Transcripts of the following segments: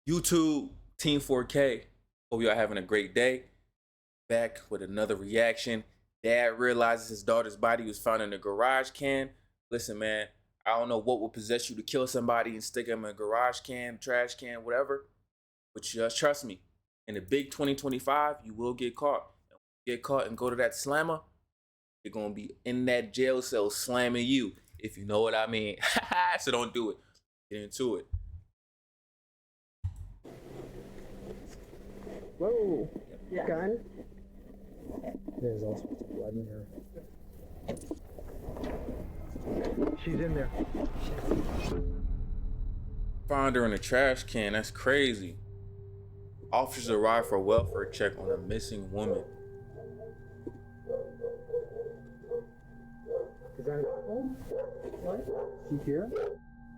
YouTube, Team 4K. Hope y'all having a great day. Back with another reaction. Dad realizes his daughter's body was found in a garage can. Listen, man, I don't know what would possess you to kill somebody and stick them in a garage can, trash can, whatever. But just trust me, in the big 2025, you will get caught. Get caught and go to that slammer, you're gonna be in that jail cell slamming you, if you know what I mean. So don't do it. Get into it. Whoa. Yeah. Gun? There's all sorts of blood in here. She's in there. Found her in a trash can. That's crazy. Officers arrived for a welfare check on a missing woman. Is that home? What? She here?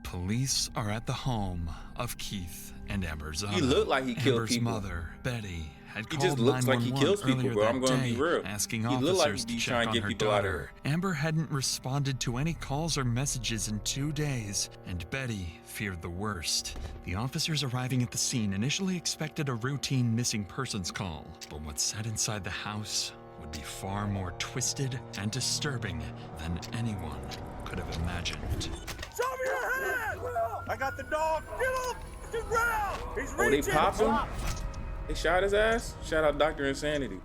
Police are at the home of Keith and Amber Zotto. He looked like he killed Amber's people. mother, Betty, had He called just looks like he 911 kills people, earlier bro. that I'm gonna be day, real. asking He looked like officers he be to trying check to on get her people out of daughter. Amber hadn't responded to any calls or messages in 2 days, and Betty feared the worst. The officers arriving at the scene initially expected a routine missing persons call, but what's said inside the house would be far more twisted and disturbing than anyone could have imagined. Show me your hand! I got the dog. Get him! To the ground! He's Oh, they reaching! popped him? They shot his ass? Shout out Dr. Insanity.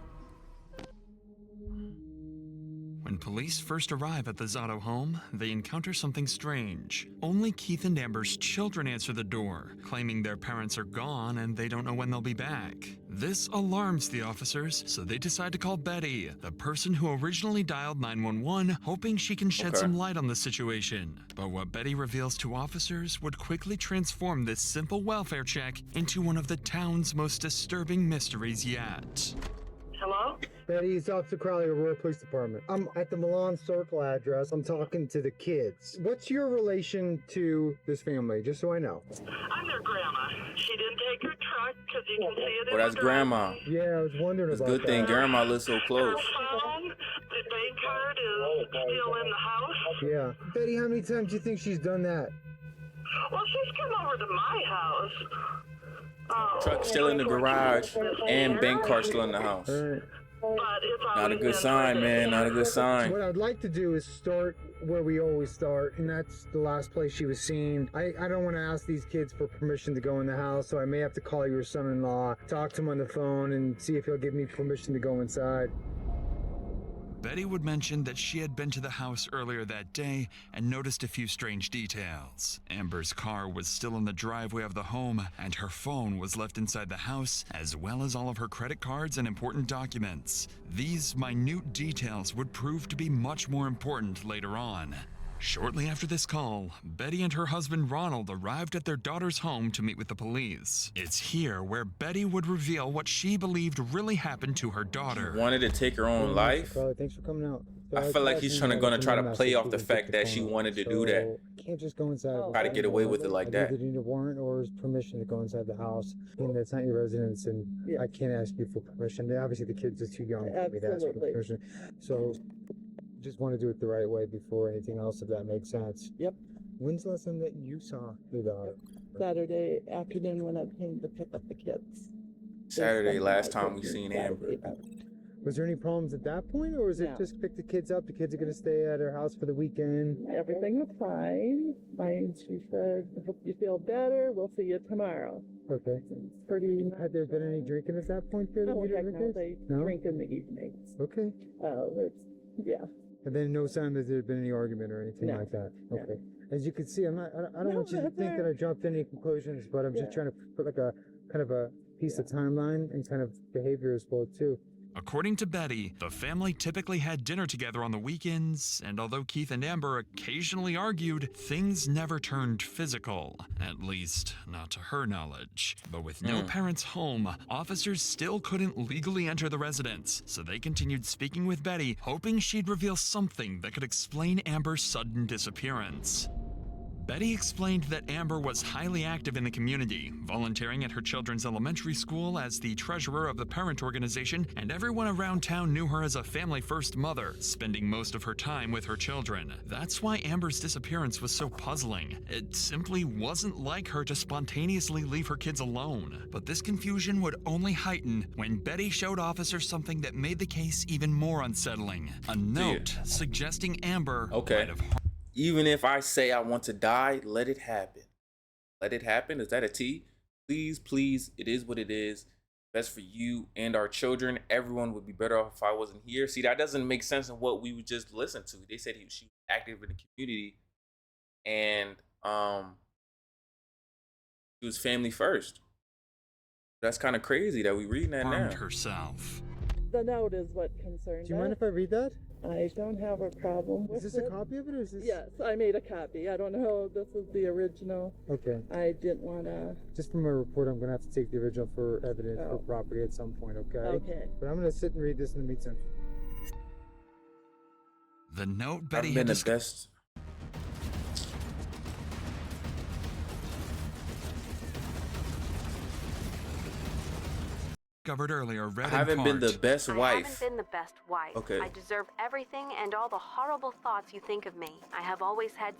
When police first arrive at the Zotto home, they encounter something strange. Only Keith and Amber's children answer the door, claiming their parents are gone and they don't know when they'll be back. This alarms the officers, so they decide to call Betty, the person who originally dialed 911, hoping she can shed some light on the situation. But what Betty reveals to officers would quickly transform this simple welfare check into one of the town's most disturbing mysteries yet. Hello? Betty, it's Officer Crowley, Aurora Police Department. I'm at the Milan Circle address. I'm talking to the kids. What's your relation to this family, just so I know? I'm their grandma. She didn't take her truck because you can see it in Oh, that's the grandma. Yeah, I was wondering It's a about good thing that. grandma lives so Her close. phone, the bank card is still in the house. Yeah. Betty, how many times do you think she's done that? Well, she's come over to my house. Truck still in the garage and bank card still in the house. All right. But it's Not a always good been sign, her man. Not a good sign. What I'd like to do is start where we always start, and that's the last place she was seen. I don't want to ask these kids for permission to go in the house, so I may have to call your son-in-law, talk to him on the phone, and see if he'll give me permission to go inside. Betty would mention that she had been to the house earlier that day and noticed a few strange details. Amber's car was still in the driveway of the home, and her phone was left inside the house, as well as all of her credit cards and important documents. These minute details would prove to be much more important later on. Shortly after this call, Betty and her husband Ronald arrived at their daughter's home to meet with the police. It's here where Betty would reveal what she believed really happened to her daughter. Wanted to take her own life. Carly, thanks for coming out. I feel like he's gonna try to play off the fact that she wanted to do that. Can't just go inside. Try to get away with it like I that. either need a warrant or permission to go inside the house. And that's not your residence, and I can't ask you for permission. Obviously, the kids are too young for me to ask for Absolutely. permission. So, just want to do it the right way before anything else, if that makes sense. Yep. When's the last time that you saw your daughter? Saturday afternoon when I came to pick up the kids. Saturday, last time we seen Amber. Was there any problems at that point, or was it No. just pick the kids up? The kids are going to stay at her house for the weekend. Everything was fine. She said, I hope you feel better. We'll see you tomorrow. Okay. It's pretty. Had there been any drinking at that point there? that Oh, you heck didn't no, notice? they No? drink in the evenings. Okay. Yeah. And then no sign that there had been any argument or anything No. like that. No. Okay. As you can see, I don't No, want you to that's think all that I right. jumped any conclusions, but I'm just Yeah. trying to put like a kind of a piece of timeline and kind of behavior as well too. According to Betty, the family typically had dinner together on the weekends, and although Keith and Amber occasionally argued, things never turned physical, at least not to her knowledge. But with no parents home, officers still couldn't legally enter the residence, so they continued speaking with Betty, hoping she'd reveal something that could explain Amber's sudden disappearance. Betty explained that Amber was highly active in the community, volunteering at her children's elementary school as the treasurer of the parent organization, and everyone around town knew her as a family-first mother, spending most of her time with her children. That's why Amber's disappearance was so puzzling. It simply wasn't like her to spontaneously leave her kids alone. But this confusion would only heighten when Betty showed officers something that made the case even more unsettling. A note suggesting Amber might have Even if I say I want to die, let it happen. Let it happen. Is that a T? Please, please, it is what it is. Best for you and our children. Everyone would be better off if I wasn't here. See, that doesn't make sense in what we would just listen to. They said she was active in the community, and she was family first. That's kind of crazy that we reading that now. herself. The note is what concerned Do you mind if I read that? I don't have a problem with Is this a copy of it, or is this? Yes, I made a copy. I don't know if this is the original. Okay. I didn't want to. Just from my report, I'm gonna have to take the original for evidence for property at some point. Okay. Okay. But I'm gonna sit and read this in the meat center. The note Betty I've had been the best. discovered earlier read I haven't been the best I wife. haven't been the best wife. Okay. I deserve everything and all the horrible thoughts you think of me. I have always had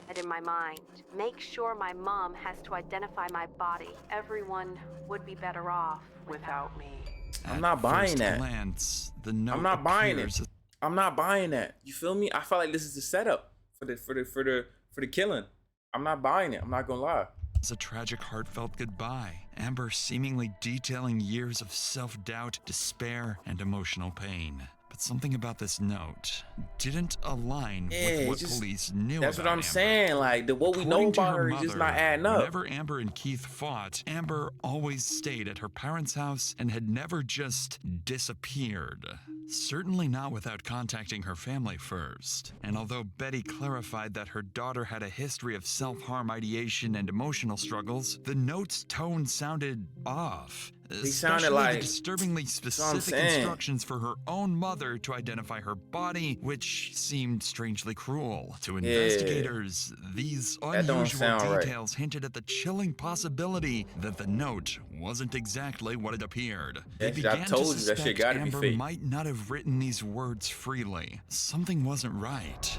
that in my mind. Make sure my mom has to identify my body. Everyone would be better off without me. I'm not buying that. Glance, the note I'm not buying appears it. I'm not buying that. You feel me? I feel like this is the setup for the killing. I'm not buying it. I'm not gonna lie. as a tragic, heartfelt goodbye. Amber seemingly detailing years of self-doubt, despair, and emotional pain. But something about this note didn't align with what police knew about That's what I'm Amber. saying. Like, what we know According to about her is mother, just not adding up. Whenever Amber and Keith fought, Amber always stayed at her parents' house and had never just disappeared. Certainly not without contacting her family first. And although Betty clarified that her daughter had a history of self-harm ideation and emotional struggles, the note's tone sounded off. He sounded Especially like- the disturbingly specific saying. instructions for her own mother to identify her body, which seemed strangely cruel. To investigators, these That don't unusual sound right. details hinted at the chilling possibility that the note wasn't exactly what it appeared. They That shit- I began told to you that shit suspect gotta be Amber fake. might not have written these words freely. Something wasn't right.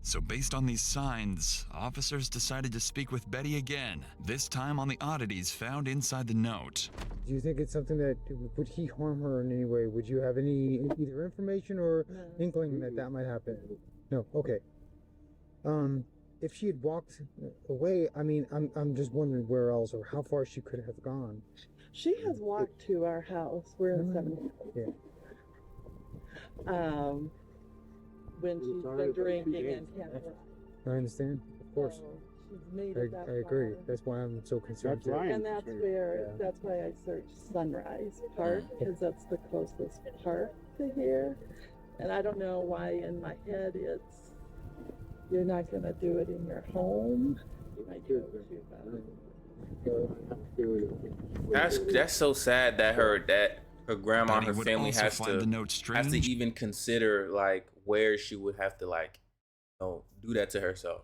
So based on these signs, officers decided to speak with Betty again, this time on the oddities found inside the note. Do you think it's something that would he harm her in any way? Would you have any either information or inkling that that might happen? No. Okay. If she had walked away, I mean, I'm just wondering where else or how far she could have gone. She has walked to our house. We're in 70. Yeah. When she's been drinking and can't work. I understand. Of course. So she's made it that I agree. far. That's why I'm so concerned. That's right. And that's why I searched Sunrise Park, because that's the closest park to here. And I don't know why in my head it's, you're not gonna do it in your home. You might do it That's so sad that her grandma and Betty her would family also has find the note strange. to even consider like where she would have to do that to herself.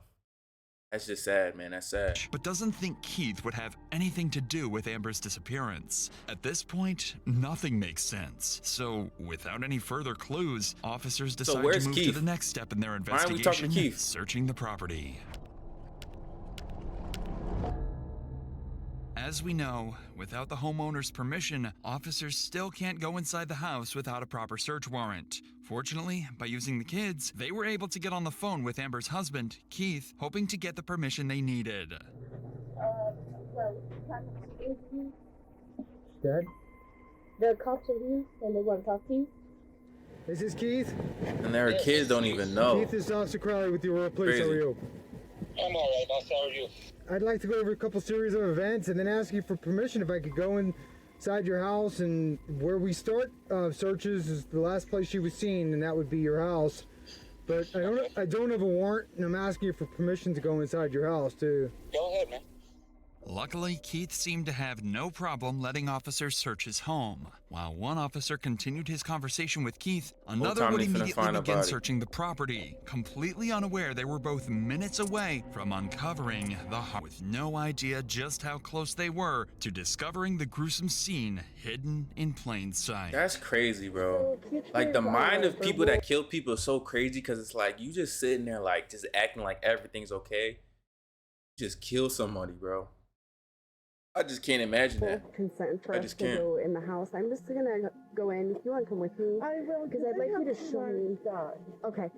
That's just sad, man. That's sad. But doesn't think Keith would have anything to do with Amber's disappearance. At this point, nothing makes sense. So, without any further clues, officers decide where's to move to Keith? the next step in their Why aren't we talking investigation, to Keith? searching the property. As we know, without the homeowner's permission, officers still can't go inside the house without a proper search warrant. Fortunately, by using the kids, they were able to get on the phone with Amber's husband, Keith, hoping to get the permission they needed. Dad? The cops are here and they want to talk to you. This is Keith. And her kids don't even know. Keith, this is Officer Crowley with the Aurora Police. How are Crazy. you? I'm alright, boss. How are you? I'd like to go over a couple series of events and then ask you for permission if I could go inside your house. And where we start searches is the last place she was seen, and that would be your house. But I don't have a warrant, and I'm asking you for permission to go inside your house too. Go ahead, man. Luckily, Keith seemed to have no problem letting officers search his home. While one officer continued his conversation with Keith, another time would they finna immediately find a begin body? searching the property, completely unaware they were both minutes away from uncovering the heart, with no idea just how close they were to discovering the gruesome scene hidden in plain sight. That's crazy, bro. Like, the mind of people that kill people is so crazy because it's like you just sitting there like just acting like everything's okay. You just kill somebody, bro. I just can't imagine that. Consent for I us just to can't. go in the house. I'm just gonna go in. If you want to come with me, I will, because I'd like you to show me. God. Okay.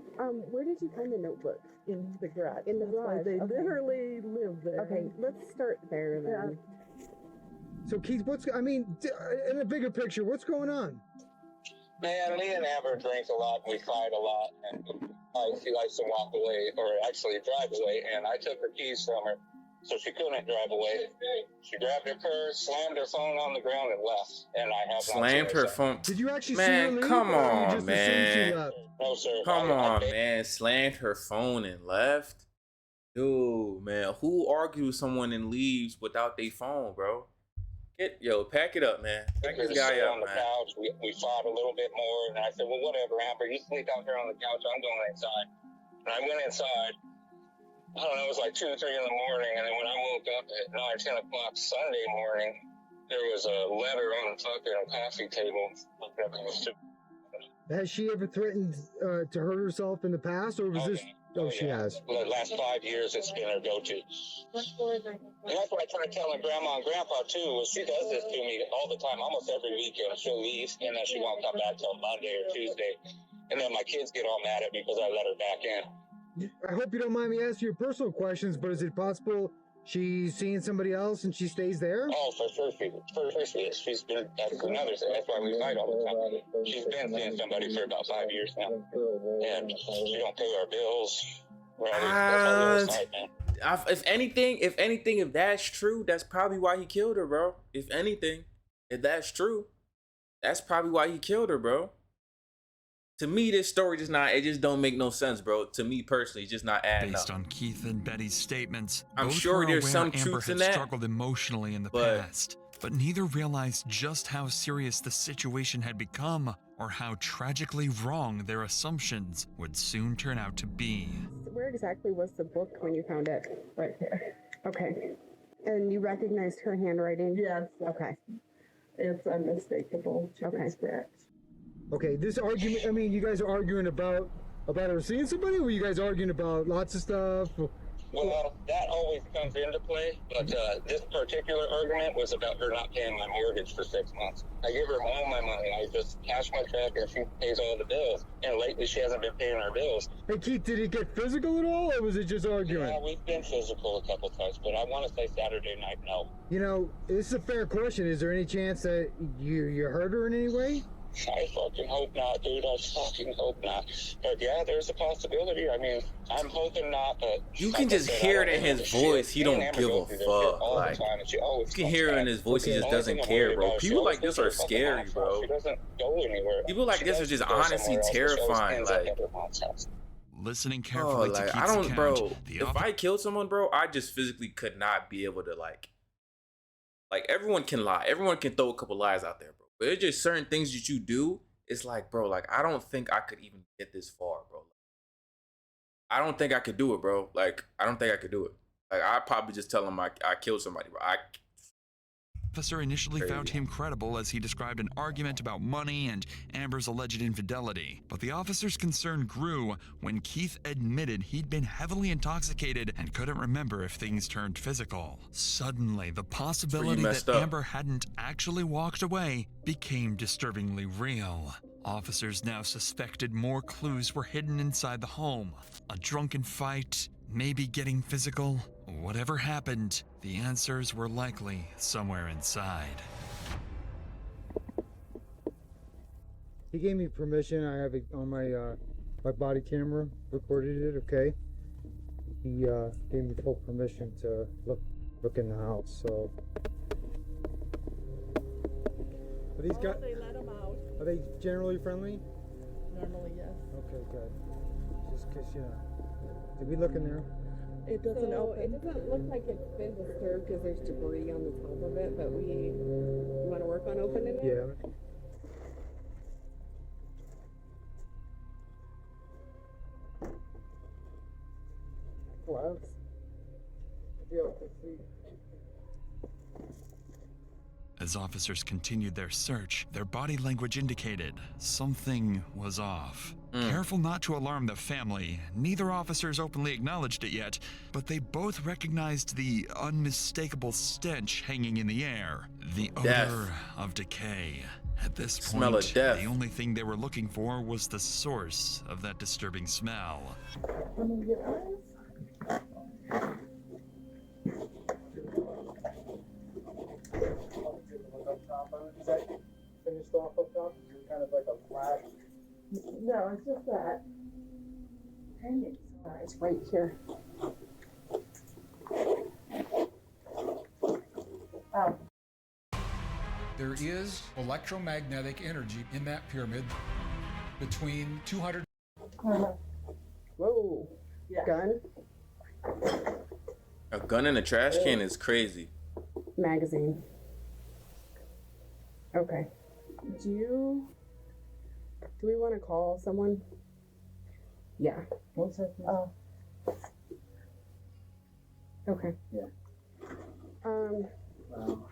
Where did you find the notebook? In the garage. In the That's why garage, They okay. literally live there. Okay, let's start there then. So Keith, in a bigger picture, what's going on? Man, me and Amber drink a lot, and we fight a lot, and she likes to walk away, or actually drive away, and I took her keys from her, so she couldn't drive away. She grabbed her purse, slammed her phone on the ground, and left, and I have not Slammed seen her since. phone. Did you actually Man, see her leave? come or you on, just assumed she man. left? No, sir. Come I on, paid- man. Slammed her phone and left. Dude, man. Who argues with someone and leaves without their phone, bro? Pack it up, man. Pack this guy up, on the man. couch. We fought a little bit more, and I said, well, whatever, Amber, you sleep out here on the couch. I'm going inside. And I went inside. I don't know, it was like 2 or 3 in the morning, and then when I woke up at 9, 10 o'clock Sunday morning, there was a letter on the fucking coffee table. Has she ever threatened to hurt herself in the past, or was this? Oh, she has. The last 5 years, it's been her go-to. And that's what I try telling Grandma and Grandpa, too, is she does this to me all the time, almost every weekend. She'll leave, and then she won't come back till Monday or Tuesday. And then my kids get all mad at me because I let her back in. I hope you don't mind me asking you personal questions, but is it possible she's seeing somebody else and she stays there? Oh, for sure she is. She's been, that's another thing. That's why we fight all the time. She's been seeing somebody for about 5 years now. And she don't pay our bills. That's on the other side, man. If anything, if that's true, that's probably why he killed her, bro. If anything, if that's true, that's probably why he killed her, bro. To me, this story it just don't make no sense, bro. To me personally, it's just not adding Based up. on Keith and Betty's statements, I'm both sure were there's aware some Amber truth had in that, struggled emotionally in the but- past, but neither realized just how serious the situation had become or how tragically wrong their assumptions would soon turn out to be. Where exactly was the book when you found it? Right here. Okay. And you recognized her handwriting? Yes. Okay. It's unmistakable. Okay. Correct. Okay, this argument. You guys are arguing about her seeing somebody, or were you guys arguing about lots of stuff? Well, that always comes into play, but this particular argument was about her not paying my mortgage for 6 months. I give her all my money. I just cash my check and she pays all the bills. And lately she hasn't been paying our bills. Hey Keith, did it get physical at all, or was it just arguing? Yeah, we've been physical a couple times, but I want to say Saturday night, no. This is a fair question. Is there any chance that you hurt her in any way? I fucking hope not, dude. I fucking hope not. But yeah, there's a possibility. I mean, I'm hoping not, but... You can just hear it in his voice. He don't give a fuck. Like, you can hear it in his voice. He just doesn't care, bro. People like this are scary, bro. She doesn't go anywhere. People like this are just honestly terrifying. Like, Listening carefully to Keith's I don't, account, bro. the If I killed someone, bro, I just physically could not be able to like everyone can lie. Everyone can throw a couple lies out there, bro. But it's just certain things that you do. It's like, bro, like I don't think I could even get this far, bro. I don't think I could do it, bro. Like I don't think I could do it. Like I'd probably just tell him I killed somebody, bro. officer initially found him credible as he described an argument about money and Amber's alleged infidelity. But the officer's concern grew when Keith admitted he'd been heavily intoxicated and couldn't remember if things turned physical. Suddenly, the possibility that Amber hadn't actually walked away became disturbingly real. Officers now suspected more clues were hidden inside the home. A drunken fight, maybe getting physical. Whatever happened, the answers were likely somewhere inside. He gave me permission. I have it on my my body camera, recorded it, okay? He gave me full permission to look in the house, so. Are these guys, They let them out. are they generally friendly? Normally, yes. Okay, good. Just 'cause, did we look in there? It doesn't open. It doesn't look like it's been disturbed because there's debris on the top of it, but we want to work on opening it. Yeah. Gloves. As officers continued their search, their body language indicated something was off. Careful not to alarm the family, neither officers openly acknowledged it yet, but they both recognized the unmistakable stench hanging in the air, the odor of decay. At this Smell point, of death. the only thing they were looking for was the source of that disturbing smell. Is that finished off up top? Kind of like a flash. No, it's just that. It's right here. Oh. There is electromagnetic energy in that pyramid between 200. Whoa. Yeah. Gun. A gun in a trash can is crazy. Magazine. Okay. Do we want to call someone? Yeah. One second. Oh. Okay. Yeah. Wow.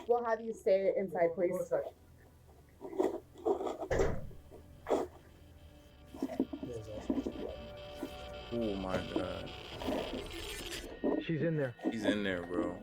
We'll have you stay inside, please. Oh my god. She's in there. He's in there, bro.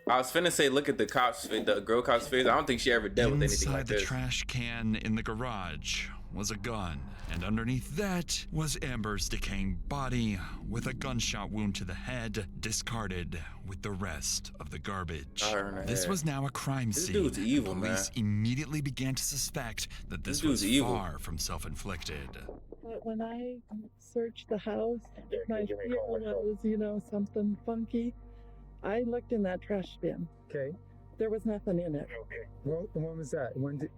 I was finna say, look at the cop's face, the girl cop's face. I don't think she ever dealt with anything Inside like the this. trash can in the garage was a gun, and underneath that was Amber's decaying body with a gunshot wound to the head, discarded with the rest of the garbage. This was now a crime This scene. dude's evil, Police man. immediately began to suspect that this This was dude's evil. far from self-inflicted. But when I searched the house, my fear was, something funky. I looked in that trash bin. Okay. There was nothing in it. Well, when was that? When did?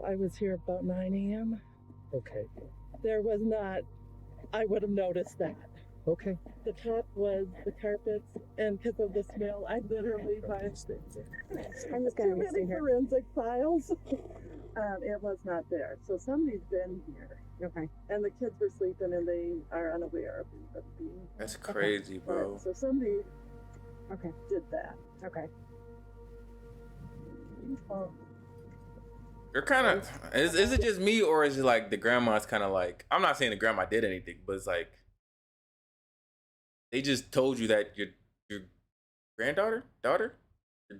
I was here about 9 a.m. Okay. There was not. I would have noticed that. Okay. The top was the carpets, and because of the smell, I literally I'm just too gonna many stay here. forensic files. It was not there. So somebody's been here. Okay. And the kids were sleeping, and they are unaware of being. That's crazy, bro. So somebody Okay. did that. Okay. You're kind of. Is it just me, or is it like the grandma's kind of like? I'm not saying the grandma did anything, but it's like they just told you that your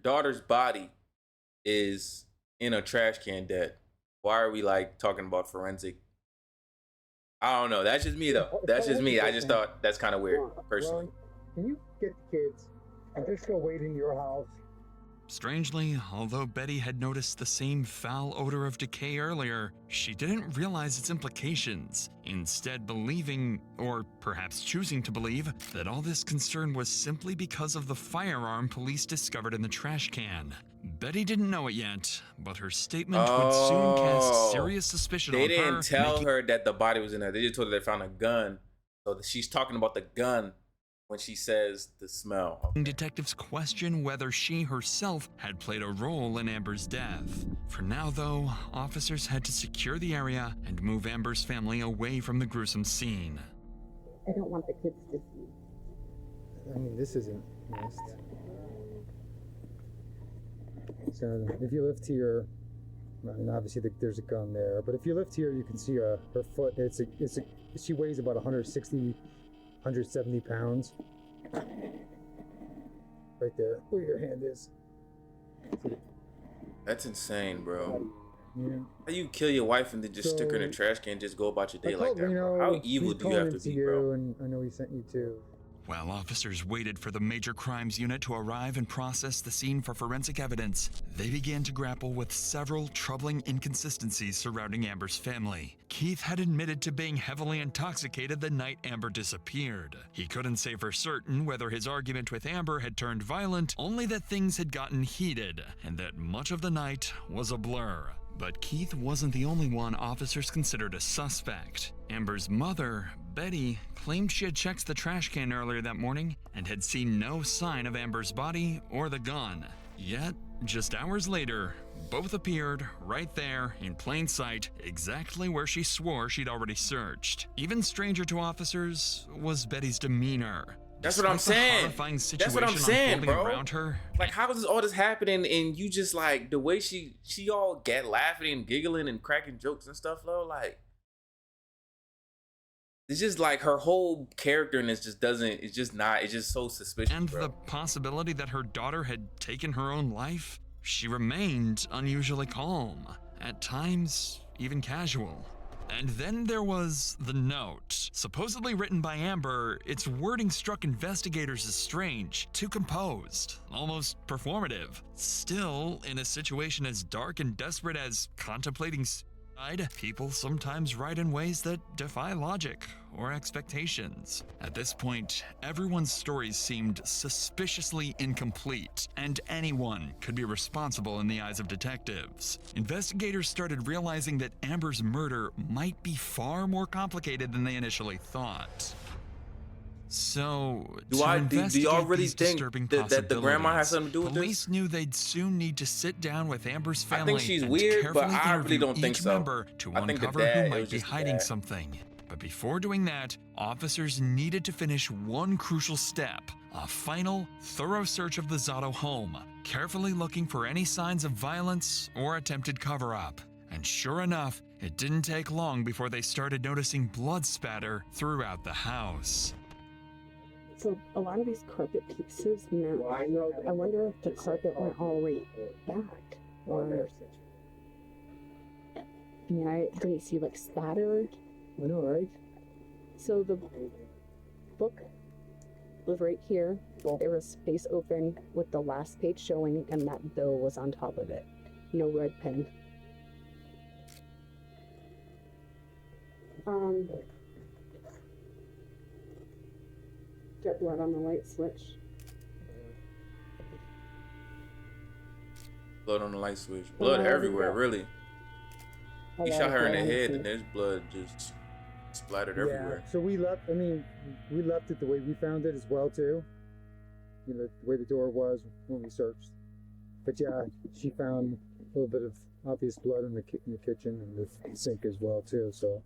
daughter's body is in a trash can dead. Why are we like talking about forensic? I don't know. That's just me though. That's just me. I just thought that's kind of weird, personally. Ron, can you get the kids and just go wait in your house? Strangely, although Betty had noticed the same foul odor of decay earlier, she didn't realize its implications, instead believing, or perhaps choosing to believe, that all this concern was simply because of the firearm police discovered in the trash can. Betty didn't know it yet, but her statement would soon cast serious suspicion on her. They didn't tell her that the body was in there. They just told her they found a gun. So she's talking about the gun when she says the smell. Detectives question whether she herself had played a role in Amber's death. For now, though, officers had to secure the area and move Amber's family away from the gruesome scene. I don't want the kids to see. I mean, this isn't missed. So if you lift here, I mean, obviously there's a gun there, but if you lift here, you can see her foot. She weighs about 170 pounds. Right there, where your hand is. That's insane, bro. Yeah. How you kill your wife and then just stick her in a trash can and just go about your day like that, bro? How evil do you have to be, bro? And I know he sent you too. While officers waited for the Major Crimes Unit to arrive and process the scene for forensic evidence, they began to grapple with several troubling inconsistencies surrounding Amber's family. Keith had admitted to being heavily intoxicated the night Amber disappeared. He couldn't say for certain whether his argument with Amber had turned violent, only that things had gotten heated, and that much of the night was a blur. But Keith wasn't the only one officers considered a suspect. Amber's mother, Betty, claimed she had checked the trash can earlier that morning and had seen no sign of Amber's body or the gun. Yet, just hours later, both appeared right there in plain sight, exactly where she swore she'd already searched. Even stranger to officers was Betty's demeanor. That's what I'm saying. That's what I'm saying, bro. Around her. Like, how is all this happening and you just like the way she all get laughing and giggling and cracking jokes and stuff, though? Like, it's just like her whole character in this just doesn't. It's just not. It's just so suspicious. And bro. the possibility that her daughter had taken her own life, she remained unusually calm, at times even casual. And then there was the note. Supposedly written by Amber, its wording struck investigators as strange, too composed, almost performative. Still, in a situation as dark and desperate as contemplating suicide, people sometimes write in ways that defy logic or expectations. At this point, everyone's stories seemed suspiciously incomplete, and anyone could be responsible in the eyes of detectives. Investigators started realizing that Amber's murder might be far more complicated than they initially thought. So, do y'all really think that the grandma has something to do with this? Police knew they'd soon need to sit down with Amber's family. I think she's and weird, but carefully I really don't interview think each so. member to I think the uncover dad, who it might was be just the hiding dad. something. But before doing that, officers needed to finish one crucial step: a final, thorough search of the Zotto home, carefully looking for any signs of violence or attempted cover-up. And sure enough, it didn't take long before they started noticing blood spatter throughout the house. So a lot of these carpet pieces now, I wonder if the carpet went all the way back, or I mean, I didn't see like spatter. I know, right? So the book was right here. There was space open with the last page showing, and that bill was on top of it. No red pen. Get blood on the light switch. Blood on the light switch. Blood everywhere, really. He shot her in the head, and there's blood just splattered everywhere. So we left. I mean, we left it the way we found it as well too. You know, the way the door was when we searched. But yeah, she found a little bit of obvious blood in the kitchen and the sink as well too. So.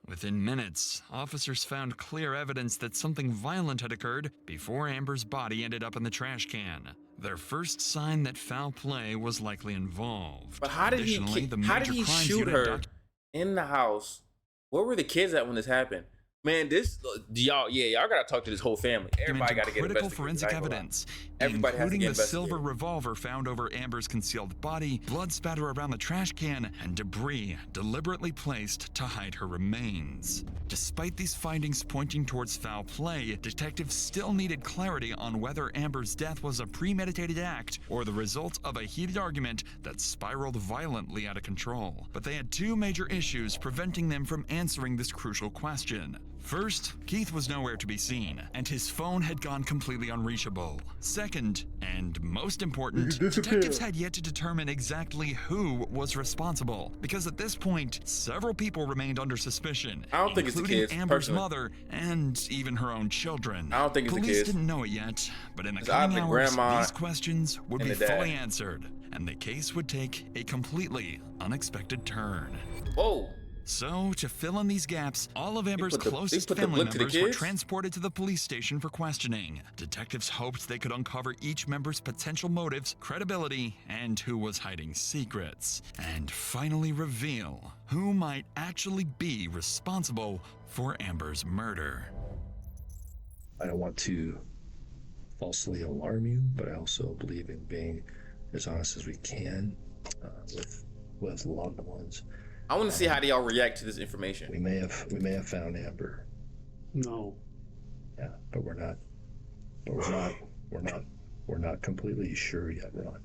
Within minutes, officers found clear evidence that something violent had occurred before Amber's body ended up in the trash can. Their first sign that foul play was likely involved. But how did he shoot her in the house? Where were the kids at when this happened? Man, y'all gotta talk to this whole family. Everybody gotta get critical forensic evidence, including the silver revolver found over Amber's concealed body, blood spatter around the trash can, and debris deliberately placed to hide her remains. Despite these findings pointing towards foul play, detectives still needed clarity on whether Amber's death was a premeditated act or the result of a heated argument that spiraled violently out of control. But they had two major issues preventing them from answering this crucial question. First, Keith was nowhere to be seen, and his phone had gone completely unreachable. Second, and most important, detectives had yet to determine exactly who was responsible, because at this point, several people remained under suspicion, I don't think it's the kids, Amber's personally. mother and even her own children. I don't think it's the Police kids. didn't know it yet, but in the It's coming either hours, grandma these questions would and be the dad. fully answered, and the case would take a completely unexpected turn. Whoa. So, to fill in these gaps, all of Amber's closest put the family link to the members were kids? transported to the police station for questioning. Detectives hoped they could uncover each member's potential motives, credibility, and who was hiding secrets, and finally reveal who might actually be responsible for Amber's murder. I don't want to falsely alarm you, but I also believe in being as honest as we can with loved ones. I want to see how y'all react to this information. We may have found Amber. No. Yeah, but we're not completely sure yet, Ron.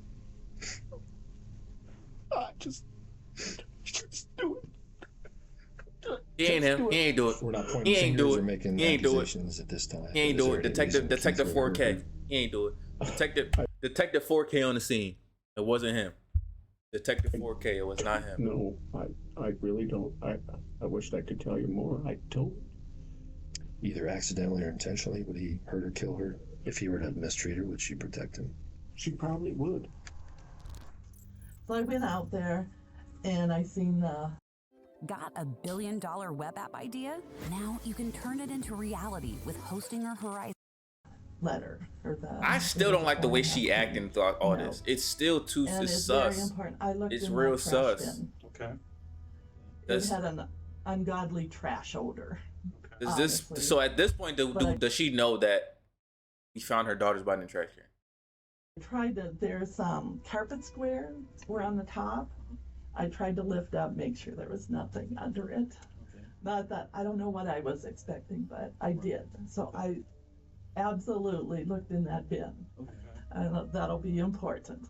Just do it. He ain't him. He ain't do it. We're not He pointing ain't do fingers or it. making He ain't do it. accusations at this time. He ain't Is do there it. any Detective reason Keith or 4K. He ain't do it. Detective 4K on the scene. It wasn't him. Detective 4K. It was not him. No, I really don't. I wished I could tell you more. I don't. Either accidentally or intentionally, would he hurt or kill her? If he were to mistreat her, would she protect him? She probably would. So I went out there and I seen Got a $1 billion web app idea? Now you can turn it into reality with Hostinger Horizon. letter or the. I still don't like the way she acting throughout all this. It's still too And it's sus. very important. I looked It's in real that trash sus. bin. Okay. It had an ungodly trash odor. Does this honestly. so at this point But does she know that he found her daughter's body in the trash can? I tried to. There's carpet squares were on the top. I tried to lift up, make sure there was nothing under it. Not that I don't know what I was expecting, but I did. So I absolutely looked in that bin. That'll be important.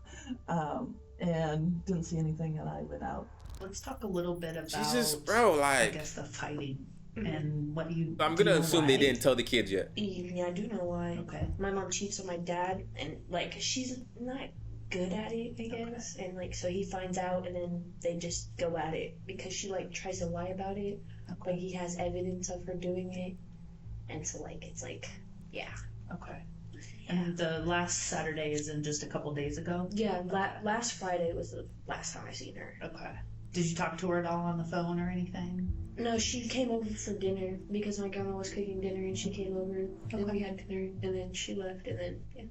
And didn't see anything, and I went out. Let's talk a little bit about Jesus, bro, I like guess the fighting and what you. I'm do gonna you know assume they why? didn't tell the kids yet. Yeah, I do know why. Okay. My mom cheats on my dad, and like she's not good at it, I guess. And like so he finds out, and then they just go at it because she like tries to lie about it. Like he has evidence of her doing it, and so like it's like yeah. Okay. And the last Saturday is in just a couple days ago? Yeah, last Friday was the last time I seen her. Okay. Did you talk to her at all on the phone or anything? No, she came over for dinner because my grandma was cooking dinner, and she came over, and we had dinner, and then she left, and then yeah.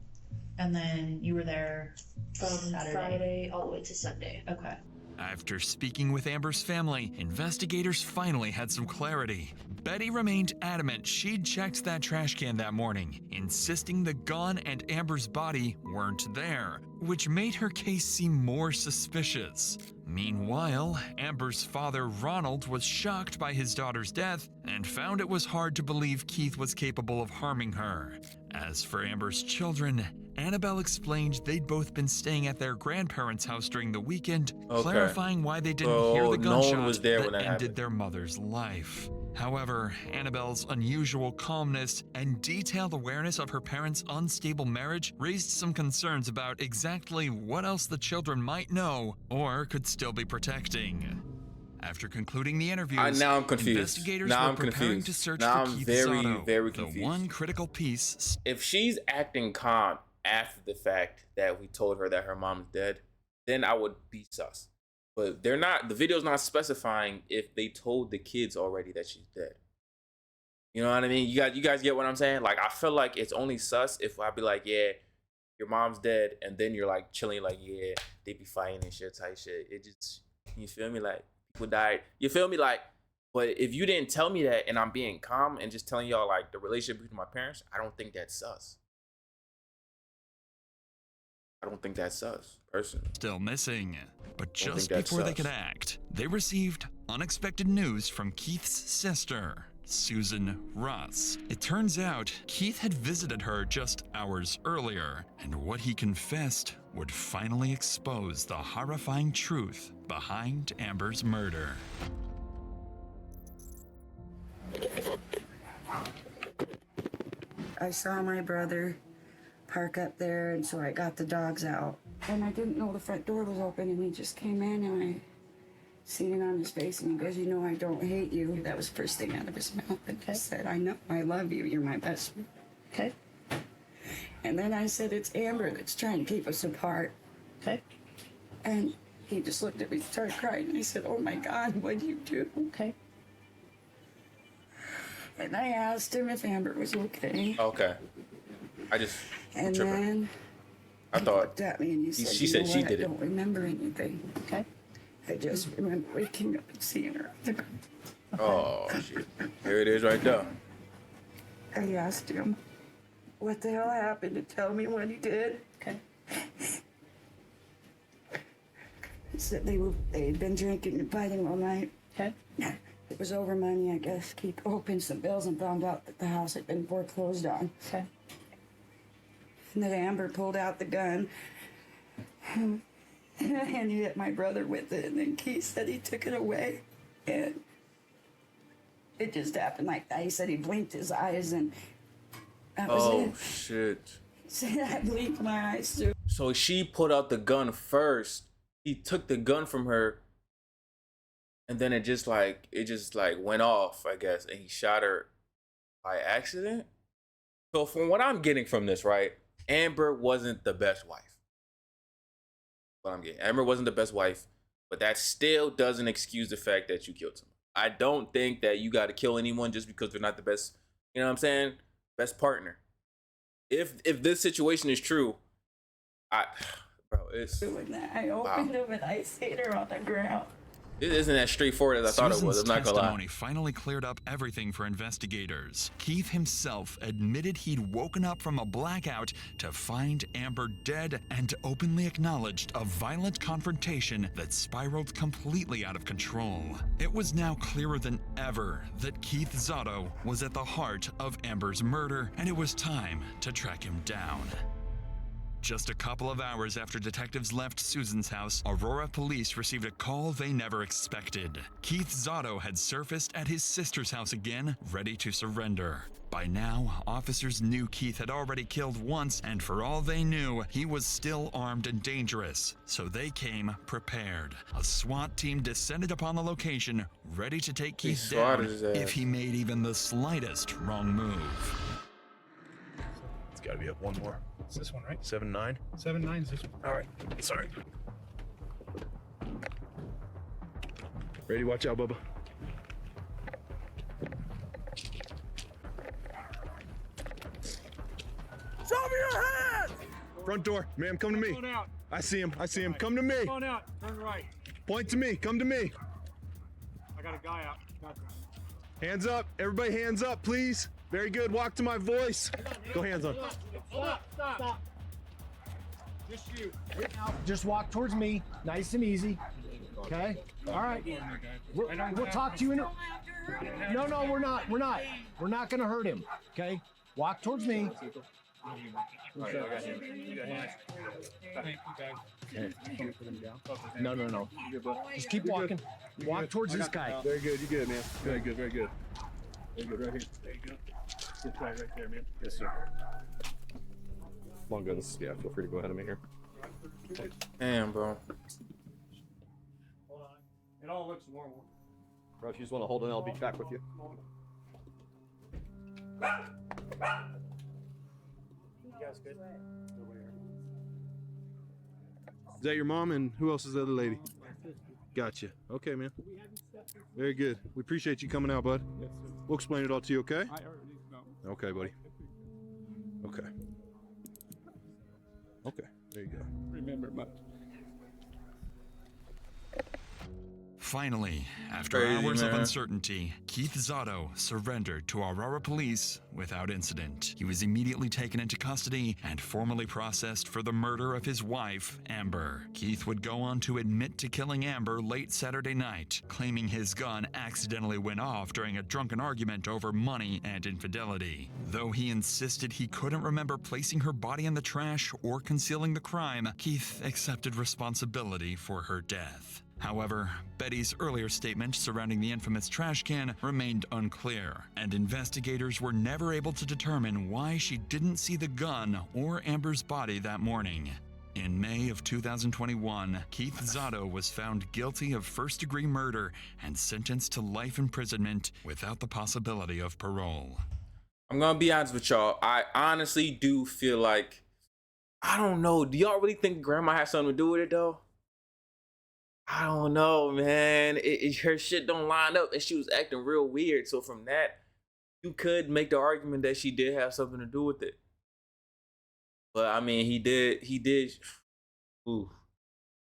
And then you were there From Saturday. Friday all the way to Sunday. Okay. After speaking with Amber's family, investigators finally had some clarity. Betty remained adamant she'd checked that trash can that morning, insisting the gun and Amber's body weren't there, which made her case seem more suspicious. Meanwhile, Amber's father, Ronald, was shocked by his daughter's death and found it was hard to believe Keith was capable of harming her. As for Amber's children, Annabelle explained they'd both been staying at their grandparents' house during the weekend, clarifying why they didn't hear the no gunshot one was there that when that ended happened. their mother's life. However, Annabelle's unusual calmness and detailed awareness of her parents' unstable marriage raised some concerns about exactly what else the children might know or could still be protecting. After concluding the interviews, Now I'm confused. investigators Now were I'm preparing confused. to search Now for I'm Keith's very, auto. very The confused. one critical piece. If she's acting calm after the fact that we told her that her mom's dead, then I would be sus. But they're not. The video's not specifying if they told the kids already that she's dead. You know what I mean? You guys get what I'm saying? Like I feel like it's only sus if I be like, yeah, your mom's dead, and then you're like chilling, like yeah, they be fighting and shit type shit. It just, you feel me? Like people died. You feel me? Like, but if you didn't tell me that and I'm being calm and just telling y'all like the relationship between my parents, I don't think that's sus. I don't think that's sus, personally. Still missing. But Don't just think that's before they sus. could act, they received unexpected news from Keith's sister, Susan Russ. It turns out Keith had visited her just hours earlier, and what he confessed would finally expose the horrifying truth behind Amber's murder. I saw my brother park up there, and so I got the dogs out. And I didn't know the front door was open, and he just came in, and I seen it on his face, and he goes, "You know I don't hate you." That was the first thing out of his mouth. And I said, "I know, I love you, you're my best friend." Okay. And then I said, "It's Amber that's trying to keep us apart." Okay. And he just looked at me, started crying, and he said, "Oh my God, what'd you do?" Okay. And I asked him if Amber was okay. Okay. I'm And tripping. then I he thought looked at me and he said, she "You said know she what? did I it." don't remember anything." Okay. I just remember waking up and seeing her. Oh shit! Here it is, right there. I asked him what the hell happened to tell me what he did. Okay. He said they had been drinking and fighting all night. Okay. It was over money, I guess. Keith opened some bills and found out that the house had been foreclosed on. Okay. And then Amber pulled out the gun and hit my brother with it. And then Keith said he took it away. And it just happened like that. He said he blinked his eyes and that was it. Oh, shit. He said I blinked my eyes too. So she pulled out the gun first. He took the gun from her. And then it just like went off, I guess. And he shot her by accident. So from what I'm getting from this, right? Amber wasn't the best wife. What I'm getting. Amber wasn't the best wife. But that still doesn't excuse the fact that you killed someone. I don't think that you got to kill anyone just because they're not the best, you know what I'm saying? Best partner. If this situation is true, it's doing that. I opened him and I seen her on the ground. It isn't as straightforward as I thought it was. I'm not gonna lie. Testimony finally cleared up everything for investigators. Keith himself admitted he'd woken up from a blackout to find Amber dead and openly acknowledged a violent confrontation that spiraled completely out of control. It was now clearer than ever that Keith Zotto was at the heart of Amber's murder, and it was time to track him down. Just a couple of hours after detectives left Susan's house, Aurora police received a call they never expected. Keith Zotto had surfaced at his sister's house again, ready to surrender. By now, officers knew Keith had already killed once, and for all they knew, he was still armed and dangerous. So they came prepared. A SWAT team descended upon the location, ready to take Keith down if he made even the slightest wrong move. It's got to be up one more. It's this one, right? 7-9. 7-9 is this one. All right. Sorry. Ready? Watch out, Bubba. Show me your hands! Front door. Ma'am, come to me. Come on out. I see him. I see him. Come to me. Come on out. Turn right. Point to me. Come to me. I got a guy out. Hands up. Everybody hands up, please. Very good. Walk to my voice. Go hands on. Stop. Just you. Just walk towards me. Nice and easy. Okay? All right. We'll talk to you in a... No, we're not. We're not going to hurt him. Okay? Walk towards me. No. Just keep walking. Walk towards this guy. Very good. You're good, man. Very good. Very good. Very good. Right here. There you go. This guy right there, man. Yes, sir. Long guns. Yeah, feel free to go ahead of me here. Damn, bro. Hold on. It all looks normal. Bro, if you just want to hold it, I'll be back with you. You guys good? Is that your mom, and who else is the other lady? Gotcha. Okay, man. Very good. We appreciate you coming out, bud. Yes, sir. We'll explain it all to you, okay? I already know. Okay, buddy. Okay. Okay. There you go. Remember much. Finally, after Crazy, hours of man. uncertainty, Keith Zotto surrendered to Aurora police without incident. He was immediately taken into custody and formally processed for the murder of his wife, Amber. Keith would go on to admit to killing Amber late Saturday night, claiming his gun accidentally went off during a drunken argument over money and infidelity. Though he insisted he couldn't remember placing her body in the trash or concealing the crime, Keith accepted responsibility for her death. However, Betty's earlier statement surrounding the infamous trash can remained unclear, and investigators were never able to determine why she didn't see the gun or Amber's body that morning. In May of 2021, Keith Zotto was found guilty of first-degree murder and sentenced to life imprisonment without the possibility of parole. I'm gonna be honest with y'all. I honestly do feel like, I don't know. Do y'all really think grandma has something to do with it though? I don't know, man. Her shit don't line up, and she was acting real weird. So from that, you could make the argument that she did have something to do with it. But I mean, he did. Ooh,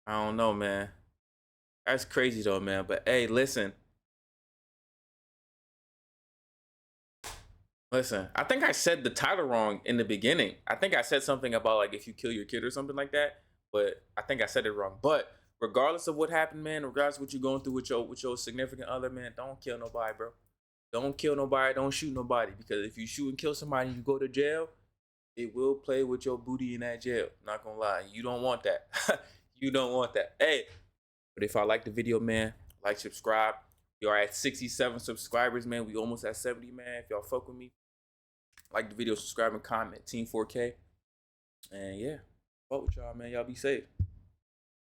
I don't know, man. That's crazy though, man. But hey, listen. I think I said the title wrong in the beginning. I think I said something about like if you kill your kid or something like that. But I think I said it wrong. But regardless of what happened, man, regardless of what you're going through with your significant other, man, don't kill nobody, bro. Don't kill nobody. Don't shoot nobody. Because if you shoot and kill somebody and you go to jail, it will play with your booty in that jail. Not gonna lie. You don't want that. You don't want that. Hey, but if I like the video, man, like, subscribe. We are at 67 subscribers, man. We almost at 70, man. If y'all fuck with me, like the video, subscribe, and comment. Team 4K. And yeah, fuck with y'all, man. Y'all be safe.